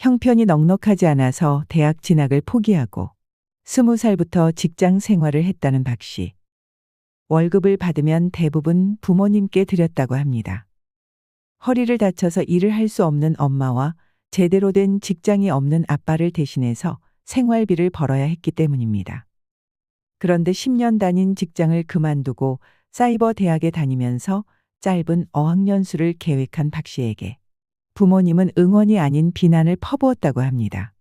형편이 넉넉하지 않아서 대학 진학을 포기하고 20살부터 직장 생활을 했다는 박 씨. 월급을 받으면 대부분 부모님께 드렸다고 합니다. 허리를 다쳐서 일을 할 수 없는 엄마와 제대로 된 직장이 없는 아빠를 대신해서 생활비를 벌어야 했기 때문입니다. 그런데 10년 다닌 직장을 그만두고 사이버 대학에 다니면서 짧은 어학연수를 계획한 박 씨에게 부모님은 응원이 아닌 비난을 퍼부었다고 합니다.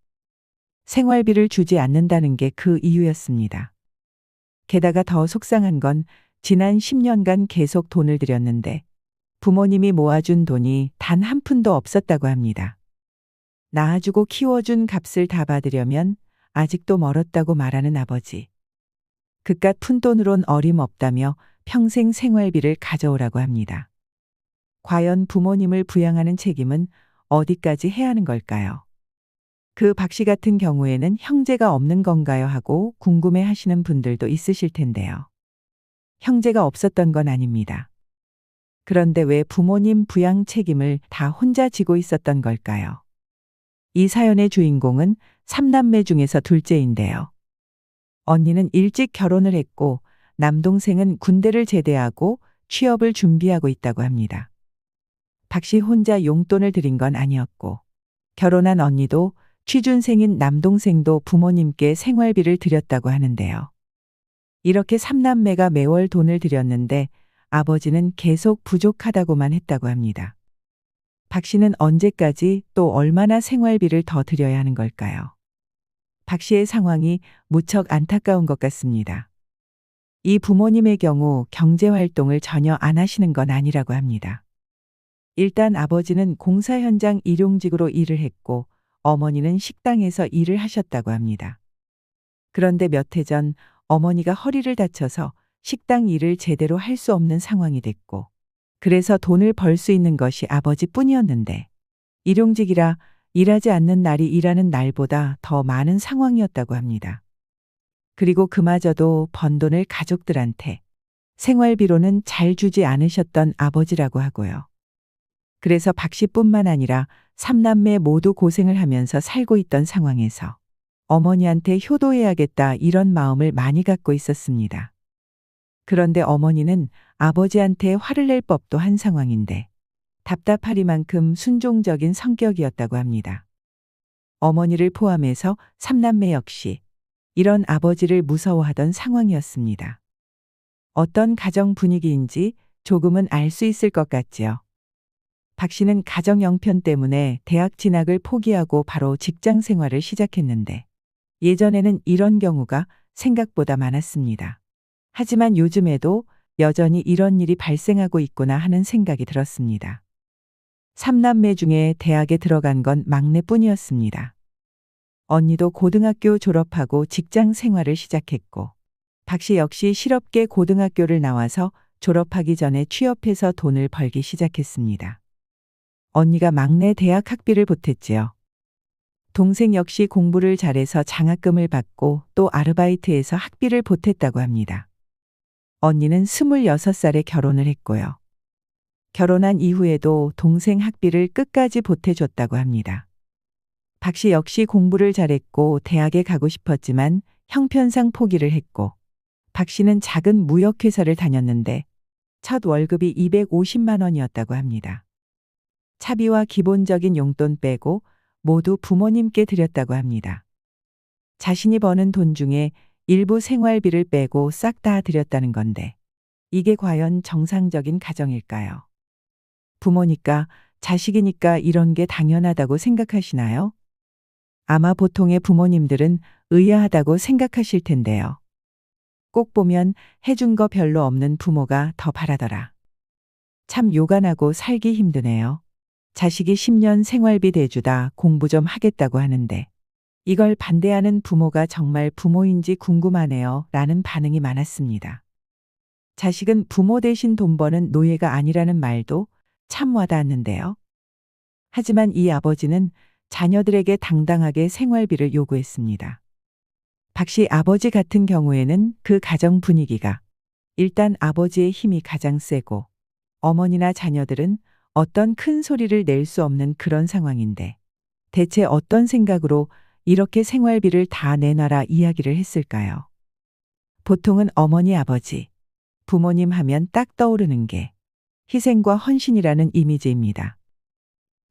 생활비를 주지 않는다는 게 그 이유였습니다. 게다가 더 속상한 건 지난 10년간 계속 돈을 들였는데 부모님이 모아준 돈이 단 한 푼도 없었다고 합니다. 낳아주고 키워준 값을 다 받으려면 아직도 멀었다고 말하는 아버지. 그깟 푼돈으론 어림없다며 평생 생활비를 가져오라고 합니다. 과연 부모님을 부양하는 책임은 어디까지 해야 하는 걸까요? 그 박 씨 같은 경우에는 형제가 없는 건가요 하고 궁금해 하시는 분들도 있으실 텐데요. 형제가 없었던 건 아닙니다. 그런데 왜 부모님 부양 책임을 다 혼자 지고 있었던 걸까요? 이 사연의 주인공은 3남매 중에서 둘째인데요. 언니는 일찍 결혼을 했고 남동생은 군대를 제대하고 취업을 준비하고 있다고 합니다. 박 씨 혼자 용돈을 드린 건 아니었고 결혼한 언니도 취준생인 남동생도 부모님께 생활비를 드렸다고 하는데요. 이렇게 3남매가 매월 돈을 들였는데 아버지는 계속 부족하다고만 했다고 합니다. 박 씨는 언제까지 또 얼마나 생활비를 더 드려야 하는 걸까요? 박 씨의 상황이 무척 안타까운 것 같습니다. 이 부모님의 경우 경제활동을 전혀 안 하시는 건 아니라고 합니다. 일단 아버지는 공사 현장 일용직으로 일을 했고 어머니는 식당에서 일을 하셨다고 합니다. 그런데 몇 해 전 어머니가 허리를 다쳐서 식당 일을 제대로 할 수 없는 상황이 됐고 그래서 돈을 벌 수 있는 것이 아버지뿐이었는데 일용직이라 일하지 않는 날이 일하는 날보다 더 많은 상황이었다고 합니다. 그리고 그마저도 번 돈을 가족들한테 생활비로는 잘 주지 않으셨던 아버지라고 하고요. 그래서 박 씨뿐만 아니라 3남매 모두 고생을 하면서 살고 있던 상황에서 어머니한테 효도해야겠다 이런 마음을 많이 갖고 있었습니다. 그런데 어머니는 아버지한테 화를 낼 법도 한 상황인데 답답하리만큼 순종적인 성격이었다고 합니다. 어머니를 포함해서 3남매 역시 이런 아버지를 무서워하던 상황이었습니다. 어떤 가정 분위기인지 조금은 알 수 있을 것 같지요. 박 씨는 가정 형편 때문에 대학 진학을 포기하고 바로 직장 생활을 시작했는데 예전에는 이런 경우가 생각보다 많았습니다. 하지만 요즘에도 여전히 이런 일이 발생하고 있구나 하는 생각이 들었습니다. 3남매 중에 대학에 들어간 건 막내뿐이었습니다. 언니도 고등학교 졸업하고 직장 생활을 시작했고 박 씨 역시 실업계 고등학교를 나와서 졸업하기 전에 취업해서 돈을 벌기 시작했습니다. 언니가 막내 대학 학비를 보탰지요. 동생 역시 공부를 잘해서 장학금을 받고 또 아르바이트해서 학비를 보탰다고 합니다. 언니는 26살에 결혼을 했고요. 결혼한 이후에도 동생 학비를 끝까지 보태줬다고 합니다. 박 씨 역시 공부를 잘했고 대학에 가고 싶었지만 형편상 포기를 했고 박 씨는 작은 무역회사를 다녔는데 첫 월급이 250만 원이었다고 합니다. 차비와 기본적인 용돈 빼고 모두 부모님께 드렸다고 합니다. 자신이 버는 돈 중에 일부 생활비를 빼고 싹 다 드렸다는 건데 이게 과연 정상적인 가정일까요? 부모니까 자식이니까 이런 게 당연하다고 생각하시나요? 아마 보통의 부모님들은 의아하다고 생각하실 텐데요. 꼭 보면 해준 거 별로 없는 부모가 더 바라더라. 참 요간하고 살기 힘드네요. 자식이 10년 생활비 대주다 공부 좀 하겠다고 하는데 이걸 반대하는 부모가 정말 부모인지 궁금하네요 라는 반응이 많았습니다. 자식은 부모 대신 돈 버는 노예가 아니라는 말도 참 와닿았는데요. 하지만 이 아버지는 자녀들에게 당당하게 생활비를 요구했습니다. 박 씨 아버지 같은 경우에는 그 가정 분위기가 일단 아버지의 힘이 가장 세고 어머니나 자녀들은 어떤 큰 소리를 낼 수 없는 그런 상황인데 대체 어떤 생각으로 이렇게 생활비를 다 내놔라 이야기를 했을까요? 보통은 어머니, 아버지, 부모님 하면 딱 떠오르는 게 희생과 헌신이라는 이미지입니다.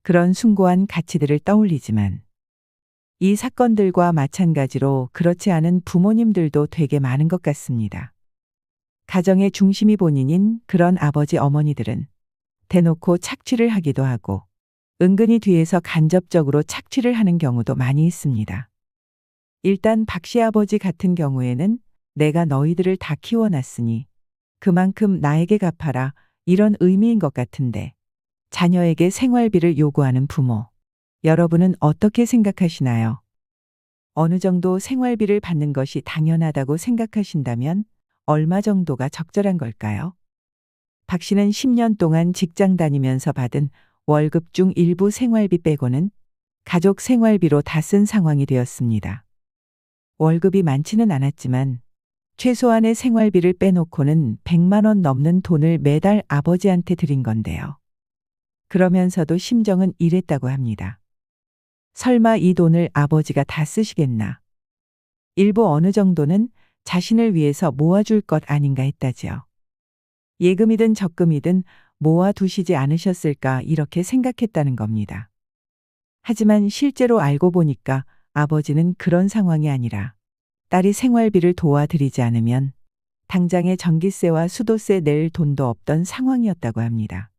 그런 숭고한 가치들을 떠올리지만 이 사건들과 마찬가지로 그렇지 않은 부모님들도 되게 많은 것 같습니다. 가정의 중심이 본인인 그런 아버지, 어머니들은 대놓고 착취를 하기도 하고 은근히 뒤에서 간접적으로 착취를 하는 경우도 많이 있습니다. 일단 박 씨 아버지 같은 경우에는 내가 너희들을 다 키워놨으니 그만큼 나에게 갚아라 이런 의미인 것 같은데 자녀에게 생활비를 요구하는 부모. 여러분은 어떻게 생각하시나요? 어느 정도 생활비를 받는 것이 당연하다고 생각하신다면 얼마 정도가 적절한 걸까요? 박 씨는 10년 동안 직장 다니면서 받은 월급 중 일부 생활비 빼고는 가족 생활비로 다 쓴 상황이 되었습니다. 월급이 많지는 않았지만 최소한의 생활비를 빼놓고는 100만 원 넘는 돈을 매달 아버지한테 드린 건데요. 그러면서도 심정은 이랬다고 합니다. 설마 이 돈을 아버지가 다 쓰시겠나? 일부 어느 정도는 자신을 위해서 모아줄 것 아닌가 했다지요. 예금이든 적금이든 모아두시지 않으셨을까 이렇게 생각했다는 겁니다. 하지만 실제로 알고 보니까 아버지는 그런 상황이 아니라 딸이 생활비를 도와드리지 않으면 당장에 전기세와 수도세 낼 돈도 없던 상황이었다고 합니다.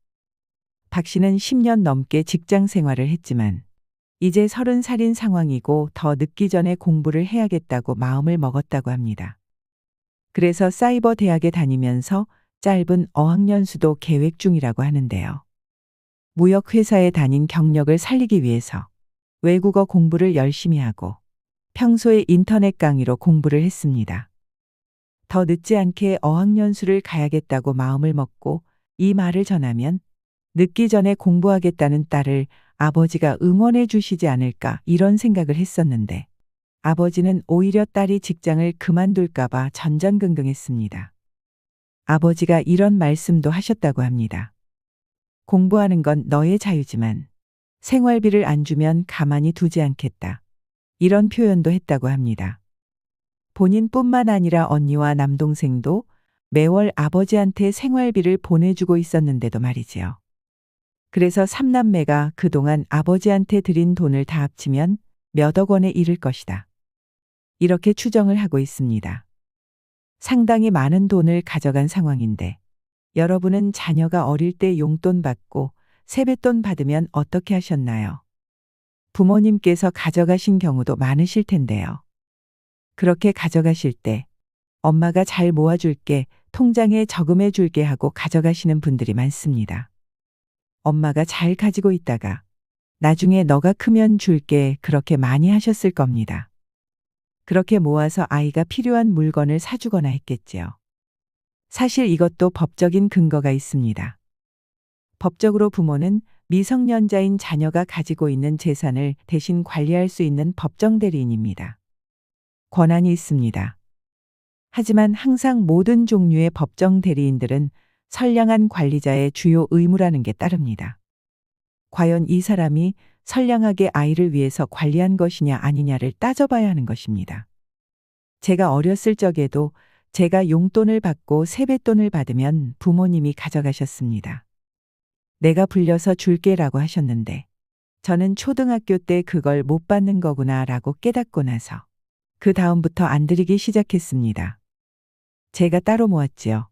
박 씨는 10년 넘게 직장 생활을 했지만 이제 30살인 상황이고 더 늦기 전에 공부를 해야겠다고 마음을 먹었다고 합니다. 그래서 사이버 대학에 다니면서 짧은 어학연수도 계획 중이라고 하는데요. 무역회사에 다닌 경력을 살리기 위해서 외국어 공부를 열심히 하고 평소에 인터넷 강의로 공부를 했습니다. 더 늦지 않게 어학연수를 가야겠다고 마음을 먹고 이 말을 전하면 늦기 전에 공부하겠다는 딸을 아버지가 응원해 주시지 않을까 이런 생각을 했었는데 아버지는 오히려 딸이 직장을 그만둘까봐 전전긍긍했습니다. 아버지가 이런 말씀도 하셨다고 합니다. 공부하는 건 너의 자유지만 생활비를 안 주면 가만히 두지 않겠다. 이런 표현도 했다고 합니다. 본인뿐만 아니라 언니와 남동생도 매월 아버지한테 생활비를 보내주고 있었는데도 말이지요. 그래서 삼남매가 그동안 아버지한테 드린 돈을 다 합치면 몇 억 원에 이를 것이다. 이렇게 추정을 하고 있습니다. 상당히 많은 돈을 가져간 상황인데 여러분은 자녀가 어릴 때 용돈 받고 세뱃돈 받으면 어떻게 하셨나요? 부모님께서 가져가신 경우도 많으실 텐데요. 그렇게 가져가실 때 엄마가 잘 모아줄게, 통장에 저금해 줄게 하고 가져가시는 분들이 많습니다. 엄마가 잘 가지고 있다가 나중에 너가 크면 줄게 그렇게 많이 하셨을 겁니다. 그렇게 모아서 아이가 필요한 물건을 사주거나 했겠지요. 사실 이것도 법적인 근거가 있습니다. 법적으로 부모는 미성년자인 자녀가 가지고 있는 재산을 대신 관리할 수 있는 법정 대리인입니다. 권한이 있습니다. 하지만 항상 모든 종류의 법정 대리인들은 선량한 관리자의 주요 의무라는 게 따릅니다. 과연 이 사람이 선량하게 아이를 위해서 관리한 것이냐 아니냐를 따져봐야 하는 것입니다. 제가 어렸을 적에도 제가 용돈을 받고 세뱃돈을 받으면 부모님이 가져가셨습니다. 내가 불려서 줄게라고 하셨는데 저는 초등학교 때 그걸 못 받는 거구나 라고 깨닫고 나서 그 다음부터 안 드리기 시작했습니다. 제가 따로 모았지요.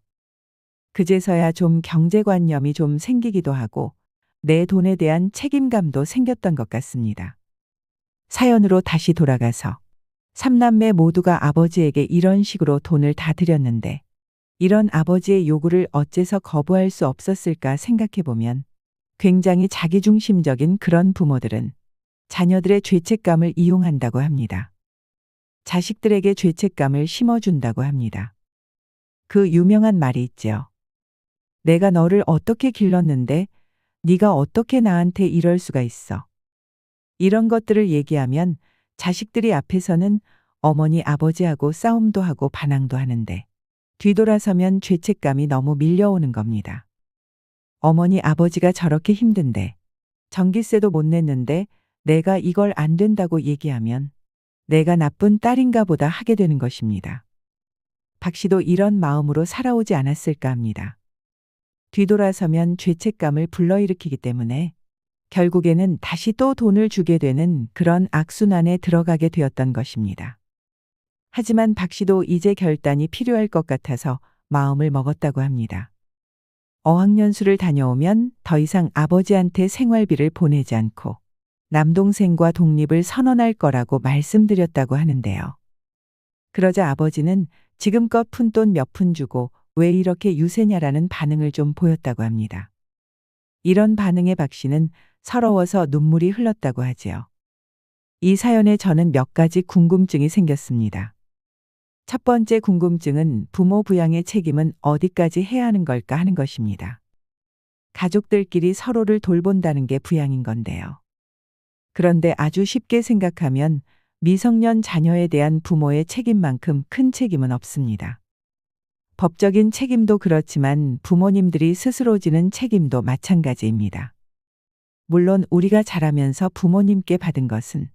그제서야 좀 경제관념이 좀 생기기도 하고 내 돈에 대한 책임감도 생겼던 것 같습니다. 사연으로 다시 돌아가서 삼남매 모두가 아버지에게 이런 식으로 돈을 다 드렸는데 이런 아버지의 요구를 어째서 거부할 수 없었을까 생각해보면 굉장히 자기중심적인 그런 부모들은 자녀들의 죄책감을 이용한다고 합니다. 자식들에게 죄책감을 심어준다고 합니다. 그 유명한 말이 있지요. 내가 너를 어떻게 길렀는데 네가 어떻게 나한테 이럴 수가 있어. 이런 것들을 얘기하면 자식들이 앞에서는 어머니 아버지하고 싸움도 하고 반항도 하는데 뒤돌아서면 죄책감이 너무 밀려오는 겁니다. 어머니 아버지가 저렇게 힘든데 전기세도 못 냈는데 내가 이걸 안 된다고 얘기하면 내가 나쁜 딸인가 보다 하게 되는 것입니다. 박 씨도 이런 마음으로 살아오지 않았을까 합니다. 뒤돌아서면 죄책감을 불러일으키기 때문에 결국에는 다시 또 돈을 주게 되는 그런 악순환에 들어가게 되었던 것입니다. 하지만 박 씨도 이제 결단이 필요할 것 같아서 마음을 먹었다고 합니다. 어학연수를 다녀오면 더 이상 아버지한테 생활비를 보내지 않고 남동생과 독립을 선언할 거라고 말씀드렸다고 하는데요. 그러자 아버지는 지금껏 푼돈 몇 푼 주고 왜 이렇게 유세냐라는 반응을 좀 보였다고 합니다. 이런 반응에 박 씨는 서러워서 눈물이 흘렀다고 하지요. 이 사연에 저는 몇 가지 궁금증이 생겼습니다. 첫 번째 궁금증은 부모 부양의 책임은 어디까지 해야 하는 걸까 하는 것입니다. 가족들끼리 서로를 돌본다는 게 부양인 건데요. 그런데 아주 쉽게 생각하면 미성년 자녀에 대한 부모의 책임만큼 큰 책임은 없습니다. 법적인 책임도 그렇지만 부모님들이 스스로 지는 책임도 마찬가지입니다. 물론 우리가 자라면서 부모님께 받은 것은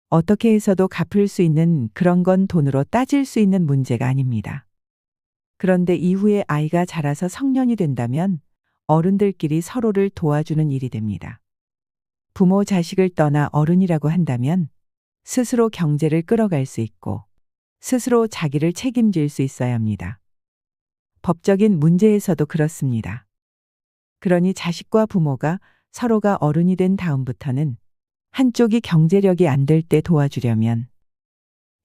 어떻게 해서도 갚을 수 있는 그런 건 돈으로 따질 수 있는 문제가 아닙니다. 그런데 이후에 아이가 자라서 성년이 된다면 어른들끼리 서로를 도와주는 일이 됩니다. 부모 자식을 떠나 어른이라고 한다면 스스로 경제를 끌어갈 수 있고 스스로 자기를 책임질 수 있어야 합니다. 법적인 문제에서도 그렇습니다. 그러니 자식과 부모가 서로가 어른이 된 다음부터는 한쪽이 경제력이 안 될 때 도와주려면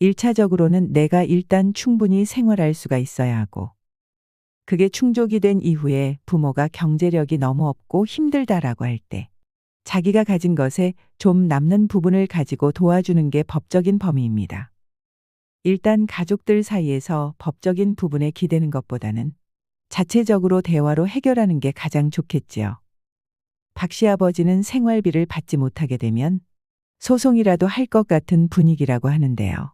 1차적으로는 내가 일단 충분히 생활할 수가 있어야 하고 그게 충족이 된 이후에 부모가 경제력이 너무 없고 힘들다라고 할 때 자기가 가진 것에 좀 남는 부분을 가지고 도와주는 게 법적인 범위입니다. 일단 가족들 사이에서 법적인 부분에 기대는 것보다는 자체적으로 대화로 해결하는 게 가장 좋겠지요. 박 씨 아버지는 생활비를 받지 못하게 되면 소송이라도 할 것 같은 분위기라고 하는데요.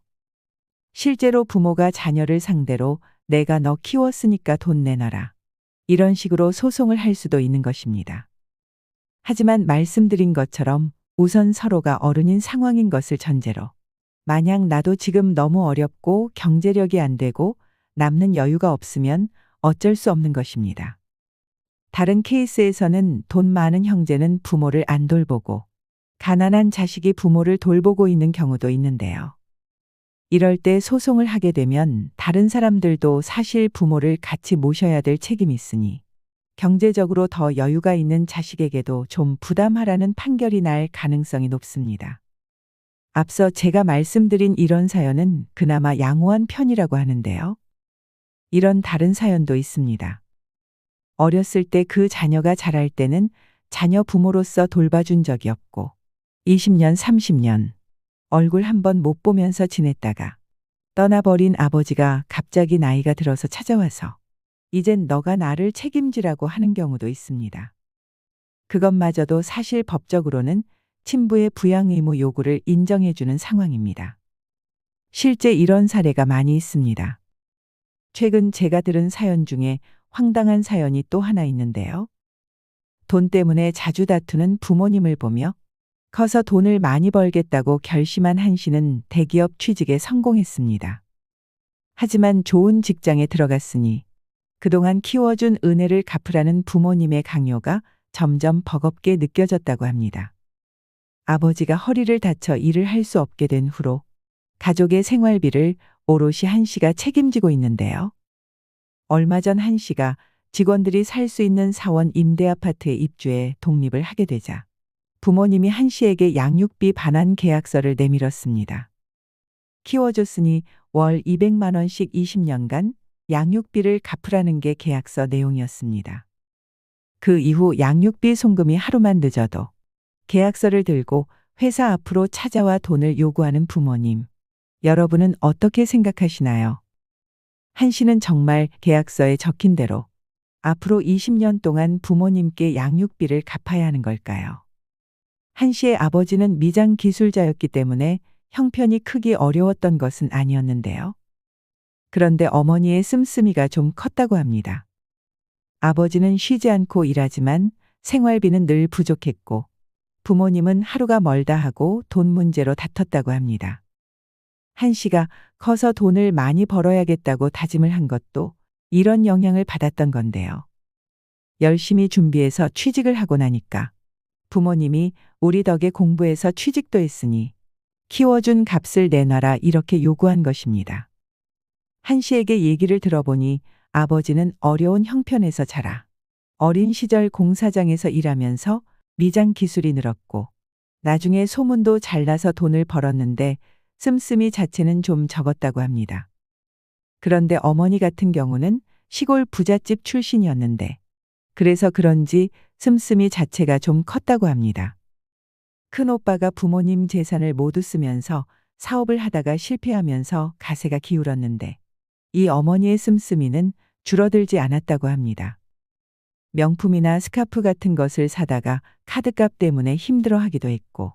실제로 부모가 자녀를 상대로 내가 너 키웠으니까 돈 내놔라. 이런 식으로 소송을 할 수도 있는 것입니다. 하지만 말씀드린 것처럼 우선 서로가 어른인 상황인 것을 전제로 만약 나도 지금 너무 어렵고 경제력이 안 되고 남는 여유가 없으면 어쩔 수 없는 것입니다. 다른 케이스에서는 돈 많은 형제는 부모를 안 돌보고 가난한 자식이 부모를 돌보고 있는 경우도 있는데요. 이럴 때 소송을 하게 되면 다른 사람들도 사실 부모를 같이 모셔야 될 책임이 있으니 경제적으로 더 여유가 있는 자식에게도 좀 부담하라는 판결이 날 가능성이 높습니다. 앞서 제가 말씀드린 이런 사연은 그나마 양호한 편이라고 하는데요. 이런 다른 사연도 있습니다. 어렸을 때 그 자녀가 자랄 때는 자녀 부모로서 돌봐준 적이 없고 20년, 30년 얼굴 한번 못 보면서 지냈다가 떠나버린 아버지가 갑자기 나이가 들어서 찾아와서 이젠 너가 나를 책임지라고 하는 경우도 있습니다. 그것마저도 사실 법적으로는 친부의 부양 의무 요구를 인정해주는 상황입니다. 실제 이런 사례가 많이 있습니다. 최근 제가 들은 사연 중에 황당한 사연이 또 하나 있는데요. 돈 때문에 자주 다투는 부모님을 보며 커서 돈을 많이 벌겠다고 결심한 한 씨는 대기업 취직에 성공했습니다. 하지만 좋은 직장에 들어갔으니 그동안 키워준 은혜를 갚으라는 부모님의 강요가 점점 버겁게 느껴졌다고 합니다. 아버지가 허리를 다쳐 일을 할 수 없게 된 후로 가족의 생활비를 오롯이 한 씨가 책임지고 있는데요. 얼마 전 한 씨가 직원들이 살 수 있는 사원 임대 아파트에 입주해 독립을 하게 되자 부모님이 한 씨에게 양육비 반환 계약서를 내밀었습니다. 키워줬으니 월 200만 원씩 20년간 양육비를 갚으라는 게 계약서 내용이었습니다. 그 이후 양육비 송금이 하루만 늦어도 계약서를 들고 회사 앞으로 찾아와 돈을 요구하는 부모님. 여러분은 어떻게 생각하시나요? 한 씨는 정말 계약서에 적힌 대로 앞으로 20년 동안 부모님께 양육비를 갚아야 하는 걸까요? 한 씨의 아버지는 미장 기술자였기 때문에 형편이 크기 어려웠던 것은 아니었는데요. 그런데 어머니의 씀씀이가 좀 컸다고 합니다. 아버지는 쉬지 않고 일하지만 생활비는 늘 부족했고 부모님은 하루가 멀다 하고 돈 문제로 다퉜다고 합니다. 한 씨가 커서 돈을 많이 벌어야겠다고 다짐을 한 것도 이런 영향을 받았던 건데요. 열심히 준비해서 취직을 하고 나니까 부모님이 우리 덕에 공부해서 취직도 했으니 키워준 값을 내놔라 이렇게 요구한 것입니다. 한 씨에게 얘기를 들어보니 아버지는 어려운 형편에서 자라 어린 시절 공사장에서 일하면서 미장 기술이 늘었고 나중에 소문도 잘 나서 돈을 벌었는데 씀씀이 자체는 좀 적었다고 합니다. 그런데 어머니 같은 경우는 시골 부잣집 출신이었는데 그래서 그런지 씀씀이 자체가 좀 컸다고 합니다. 큰 오빠가 부모님 재산을 모두 쓰면서 사업을 하다가 실패하면서 가세가 기울었는데 이 어머니의 씀씀이는 줄어들지 않았다고 합니다. 명품이나 스카프 같은 것을 사다가 카드값 때문에 힘들어하기도 했고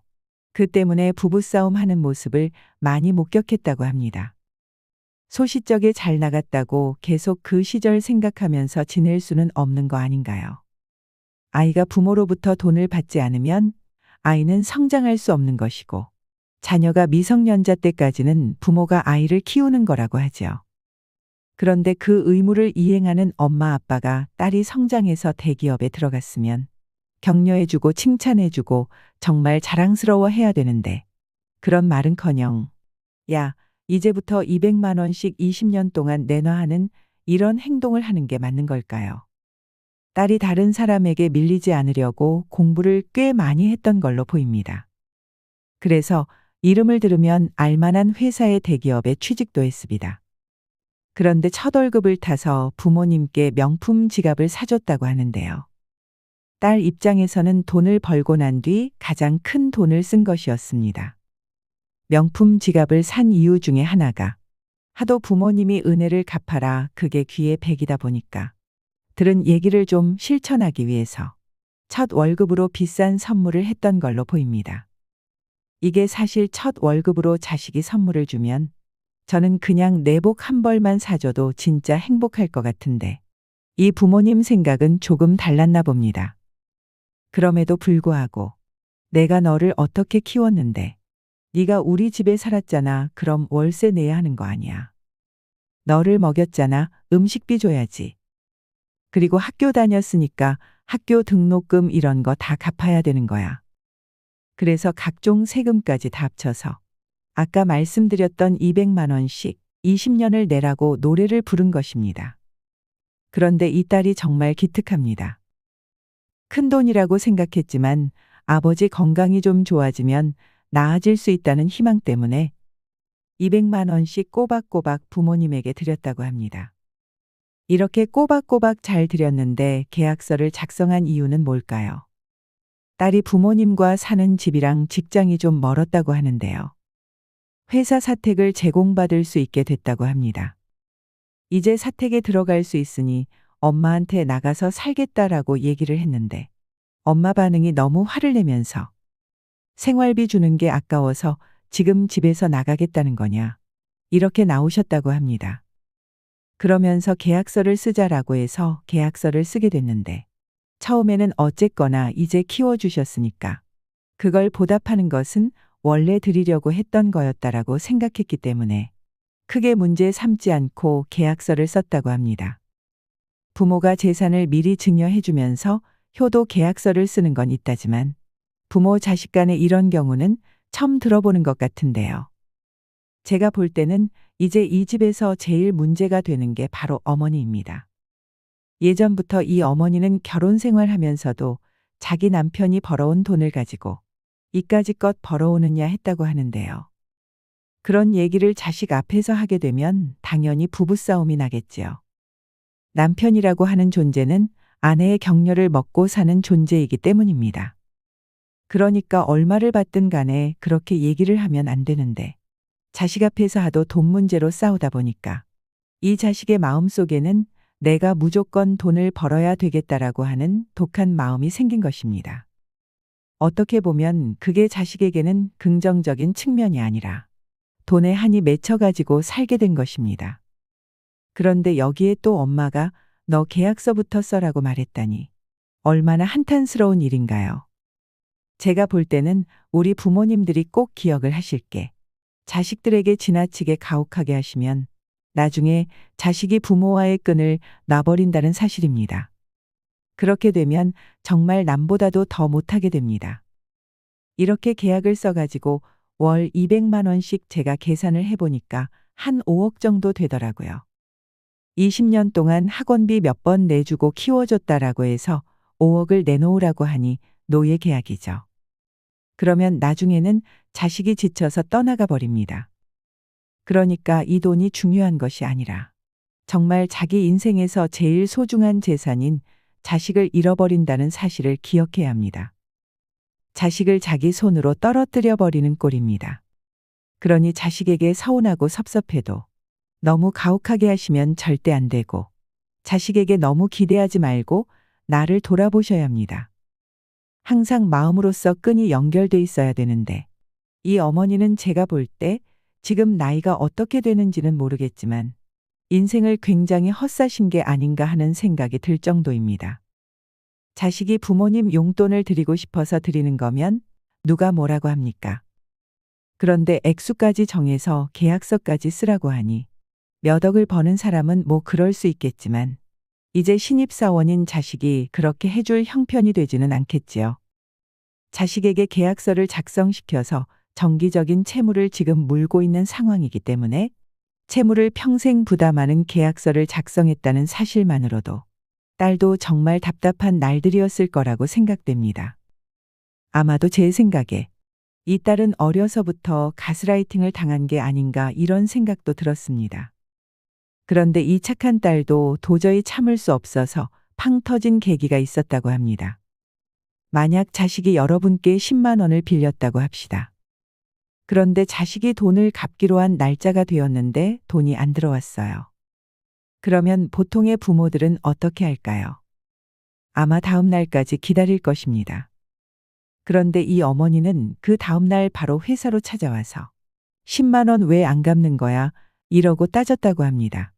그 때문에 부부싸움 하는 모습을 많이 목격했다고 합니다. 소시적에 잘 나갔다고 계속 그 시절 생각하면서 지낼 수는 없는 거 아닌가요? 아이가 부모로부터 돈을 받지 않으면 아이는 성장할 수 없는 것이고 자녀가 미성년자 때까지는 부모가 아이를 키우는 거라고 하죠. 그런데 그 의무를 이행하는 엄마 아빠가 딸이 성장해서 대기업에 들어갔으면 격려해주고 칭찬해주고 정말 자랑스러워 해야 되는데 그런 말은커녕 야, 이제부터 200만 원씩 20년 동안 내놔 하는 이런 행동을 하는 게 맞는 걸까요? 딸이 다른 사람에게 밀리지 않으려고 공부를 꽤 많이 했던 걸로 보입니다. 그래서 이름을 들으면 알만한 회사의 대기업에 취직도 했습니다. 그런데 첫 월급을 타서 부모님께 명품 지갑을 사줬다고 하는데요. 딸 입장에서는 돈을 벌고 난 뒤 가장 큰 돈을 쓴 것이었습니다. 명품 지갑을 산 이유 중에 하나가 하도 부모님이 은혜를 갚아라 그게 귀에 백이다 보니까 들은 얘기를 좀 실천하기 위해서 첫 월급으로 비싼 선물을 했던 걸로 보입니다. 이게 사실 첫 월급으로 자식이 선물을 주면 저는 그냥 내복 한 벌만 사줘도 진짜 행복할 것 같은데 이 부모님 생각은 조금 달랐나 봅니다. 그럼에도 불구하고 내가 너를 어떻게 키웠는데 네가 우리 집에 살았잖아. 그럼 월세 내야 하는 거 아니야. 너를 먹였잖아. 음식비 줘야지. 그리고 학교 다녔으니까 학교 등록금 이런 거 다 갚아야 되는 거야. 그래서 각종 세금까지 다 합쳐서 아까 말씀드렸던 200만 원씩 20년을 내라고 노래를 부른 것입니다. 그런데 이 딸이 정말 기특합니다. 큰돈이라고 생각했지만 아버지 건강이 좀 좋아지면 나아질 수 있다는 희망 때문에 200만 원씩 꼬박꼬박 부모님에게 드렸다고 합니다. 이렇게 꼬박꼬박 잘 드렸는데 계약서를 작성한 이유는 뭘까요? 딸이 부모님과 사는 집이랑 직장이 좀 멀었다고 하는데요. 회사 사택을 제공받을 수 있게 됐다고 합니다. 이제 사택에 들어갈 수 있으니 엄마한테 나가서 살겠다라고 얘기를 했는데 엄마 반응이 너무 화를 내면서 생활비 주는 게 아까워서 지금 집에서 나가겠다는 거냐 이렇게 나오셨다고 합니다. 그러면서 계약서를 쓰자라고 해서 계약서를 쓰게 됐는데 처음에는 어쨌거나 이제 키워주셨으니까 그걸 보답하는 것은 원래 드리려고 했던 거였다라고 생각했기 때문에 크게 문제 삼지 않고 계약서를 썼다고 합니다. 부모가 재산을 미리 증여해주면서 효도 계약서를 쓰는 건 있다지만 부모 자식 간에 이런 경우는 처음 들어보는 것 같은데요. 제가 볼 때는 이제 이 집에서 제일 문제가 되는 게 바로 어머니입니다. 예전부터 이 어머니는 결혼 생활하면서도 자기 남편이 벌어온 돈을 가지고 이까짓것 벌어오느냐 했다고 하는데요. 그런 얘기를 자식 앞에서 하게 되면 당연히 부부싸움이 나겠지요. 남편이라고 하는 존재는 아내의 격려를 먹고 사는 존재이기 때문입니다. 그러니까 얼마를 받든 간에 그렇게 얘기를 하면 안 되는데 자식 앞에서 하도 돈 문제로 싸우다 보니까 이 자식의 마음속에는 내가 무조건 돈을 벌어야 되겠다라고 하는 독한 마음이 생긴 것입니다. 어떻게 보면 그게 자식에게는 긍정적인 측면이 아니라 돈에 한이 맺혀가지고 살게 된 것입니다. 그런데 여기에 또 엄마가 너 계약서부터 써라고 말했다니 얼마나 한탄스러운 일인가요? 제가 볼 때는 우리 부모님들이 꼭 기억을 하실게. 자식들에게 지나치게 가혹하게 하시면 나중에 자식이 부모와의 끈을 놔버린다는 사실입니다. 그렇게 되면 정말 남보다도 더 못하게 됩니다. 이렇게 계약을 써가지고 월 200만 원씩 제가 계산을 해보니까 한 5억 정도 되더라고요. 20년 동안 학원비 몇 번 내주고 키워줬다라고 해서 5억을 내놓으라고 하니 노예 계약이죠. 그러면 나중에는 자식이 지쳐서 떠나가 버립니다. 그러니까 이 돈이 중요한 것이 아니라 정말 자기 인생에서 제일 소중한 재산인 자식을 잃어버린다는 사실을 기억해야 합니다. 자식을 자기 손으로 떨어뜨려 버리는 꼴입니다. 그러니 자식에게 서운하고 섭섭해도 너무 가혹하게 하시면 절대 안 되고 자식에게 너무 기대하지 말고 나를 돌아보셔야 합니다. 항상 마음으로서 끈이 연결돼 있어야 되는데 이 어머니는 제가 볼 때 지금 나이가 어떻게 되는지는 모르겠지만 인생을 굉장히 헛사신 게 아닌가 하는 생각이 들 정도입니다. 자식이 부모님 용돈을 드리고 싶어서 드리는 거면 누가 뭐라고 합니까? 그런데 액수까지 정해서 계약서까지 쓰라고 하니 몇 억을 버는 사람은 뭐 그럴 수 있겠지만 이제 신입사원인 자식이 그렇게 해줄 형편이 되지는 않겠지요. 자식에게 계약서를 작성시켜서 정기적인 채무를 지금 물고 있는 상황이기 때문에 채무를 평생 부담하는 계약서를 작성했다는 사실만으로도 딸도 정말 답답한 날들이었을 거라고 생각됩니다. 아마도 제 생각에 이 딸은 어려서부터 가스라이팅을 당한 게 아닌가 이런 생각도 들었습니다. 그런데 이 착한 딸도 도저히 참을 수 없어서 팡 터진 계기가 있었다고 합니다. 만약 자식이 여러분께 10만 원을 빌렸다고 합시다. 그런데 자식이 돈을 갚기로 한 날짜가 되었는데 돈이 안 들어왔어요. 그러면 보통의 부모들은 어떻게 할까요? 아마 다음 날까지 기다릴 것입니다. 그런데 이 어머니는 그 다음 날 바로 회사로 찾아와서 10만 원 왜 안 갚는 거야? 이러고 따졌다고 합니다.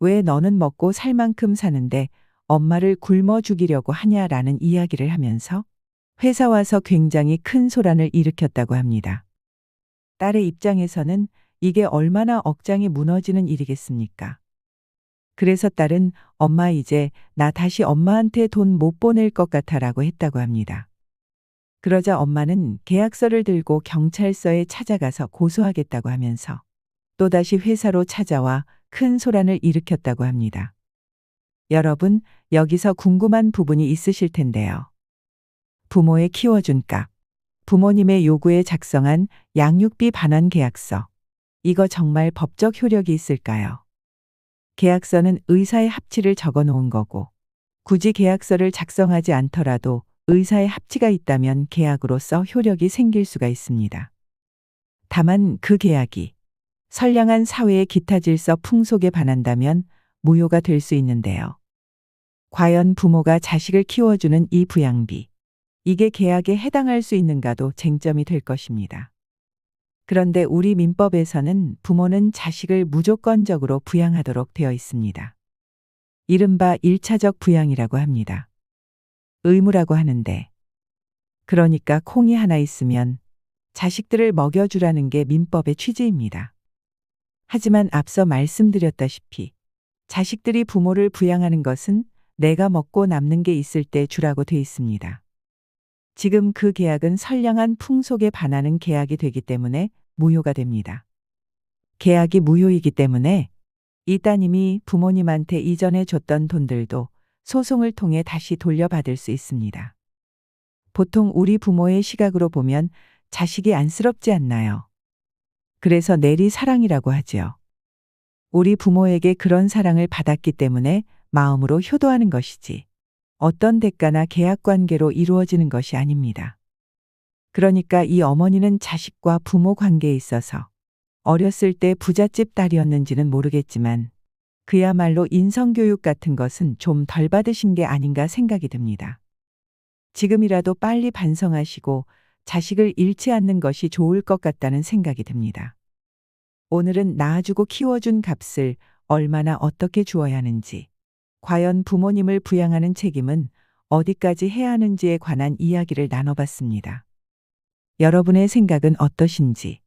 왜 너는 먹고 살 만큼 사는데 엄마를 굶어 죽이려고 하냐라는 이야기를 하면서 회사 와서 굉장히 큰 소란을 일으켰다고 합니다. 딸의 입장에서는 이게 얼마나 억장이 무너지는 일이겠습니까? 그래서 딸은 엄마 이제 나 다시 엄마한테 돈 못 보낼 것 같아라고 했다고 합니다. 그러자 엄마는 계약서를 들고 경찰서에 찾아가서 고소하겠다고 하면서 또다시 회사로 찾아와 큰 소란을 일으켰다고 합니다. 여러분, 여기서 궁금한 부분이 있으실 텐데요. 부모의 키워준 값, 부모님의 요구에 작성한 양육비 반환 계약서. 이거 정말 법적 효력이 있을까요? 계약서는 의사의 합치를 적어 놓은 거고, 굳이 계약서를 작성하지 않더라도 의사의 합치가 있다면 계약으로서 효력이 생길 수가 있습니다. 다만 그 계약이 선량한 사회의 기타 질서 풍속에 반한다면 무효가 될 수 있는데요. 과연 부모가 자식을 키워주는 이 부양비, 이게 계약에 해당할 수 있는가도 쟁점이 될 것입니다. 그런데 우리 민법에서는 부모는 자식을 무조건적으로 부양하도록 되어 있습니다. 이른바 1차적 부양이라고 합니다. 의무라고 하는데, 그러니까 콩이 하나 있으면 자식들을 먹여주라는 게 민법의 취지입니다. 하지만 앞서 말씀드렸다시피 자식들이 부모를 부양하는 것은 내가 먹고 남는 게 있을 때 주라고 돼 있습니다. 지금 그 계약은 선량한 풍속에 반하는 계약이 되기 때문에 무효가 됩니다. 계약이 무효이기 때문에 이 따님이 부모님한테 이전에 줬던 돈들도 소송을 통해 다시 돌려받을 수 있습니다. 보통 우리 부모의 시각으로 보면 자식이 안쓰럽지 않나요? 그래서 내리 사랑이라고 하지요. 우리 부모에게 그런 사랑을 받았기 때문에 마음으로 효도하는 것이지 어떤 대가나 계약 관계로 이루어지는 것이 아닙니다. 그러니까 이 어머니는 자식과 부모 관계에 있어서 어렸을 때 부잣집 딸이었는지는 모르겠지만 그야말로 인성교육 같은 것은 좀 덜 받으신 게 아닌가 생각이 듭니다. 지금이라도 빨리 반성하시고 자식을 잃지 않는 것이 좋을 것 같다는 생각이 듭니다. 오늘은 낳아주고 키워준 값을 얼마나 어떻게 주어야 하는지, 과연 부모님을 부양하는 책임은 어디까지 해야 하는지에 관한 이야기를 나눠봤습니다. 여러분의 생각은 어떠신지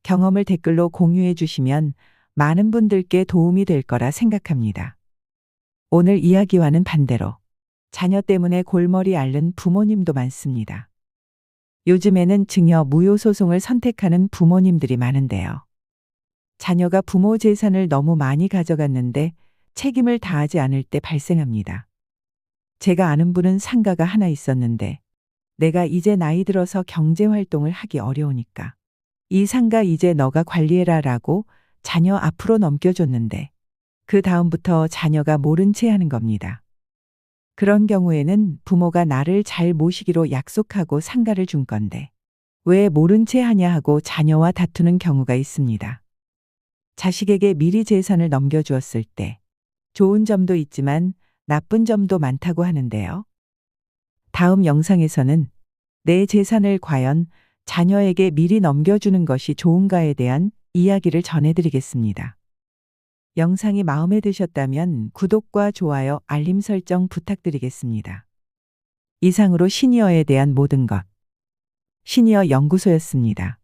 경험을 댓글로 공유해 주시면 많은 분들께 도움이 될 거라 생각합니다. 오늘 이야기와는 반대로 자녀 때문에 골머리 앓는 부모님도 많습니다. 요즘에는 증여 무효 소송을 선택하는 부모님들이 많은데요. 자녀가 부모 재산을 너무 많이 가져갔는데 책임을 다하지 않을 때 발생합니다. 제가 아는 분은 상가가 하나 있었는데 내가 이제 나이 들어서 경제 활동을 하기 어려우니까 이 상가 이제 너가 관리해라 라고 자녀 앞으로 넘겨줬는데 그 다음부터 자녀가 모른 채 하는 겁니다. 그런 경우에는 부모가 나를 잘 모시기로 약속하고 상가를 준 건데 왜 모른 채 하냐 하고 자녀와 다투는 경우가 있습니다. 자식에게 미리 재산을 넘겨주었을 때 좋은 점도 있지만 나쁜 점도 많다고 하는데요. 다음 영상에서는 내 재산을 과연 자녀에게 미리 넘겨주는 것이 좋은가에 대한 이야기를 전해드리겠습니다. 영상이 마음에 드셨다면 구독과 좋아요, 알림 설정 부탁드리겠습니다. 이상으로 시니어에 대한 모든 것. 시니어 연구소였습니다.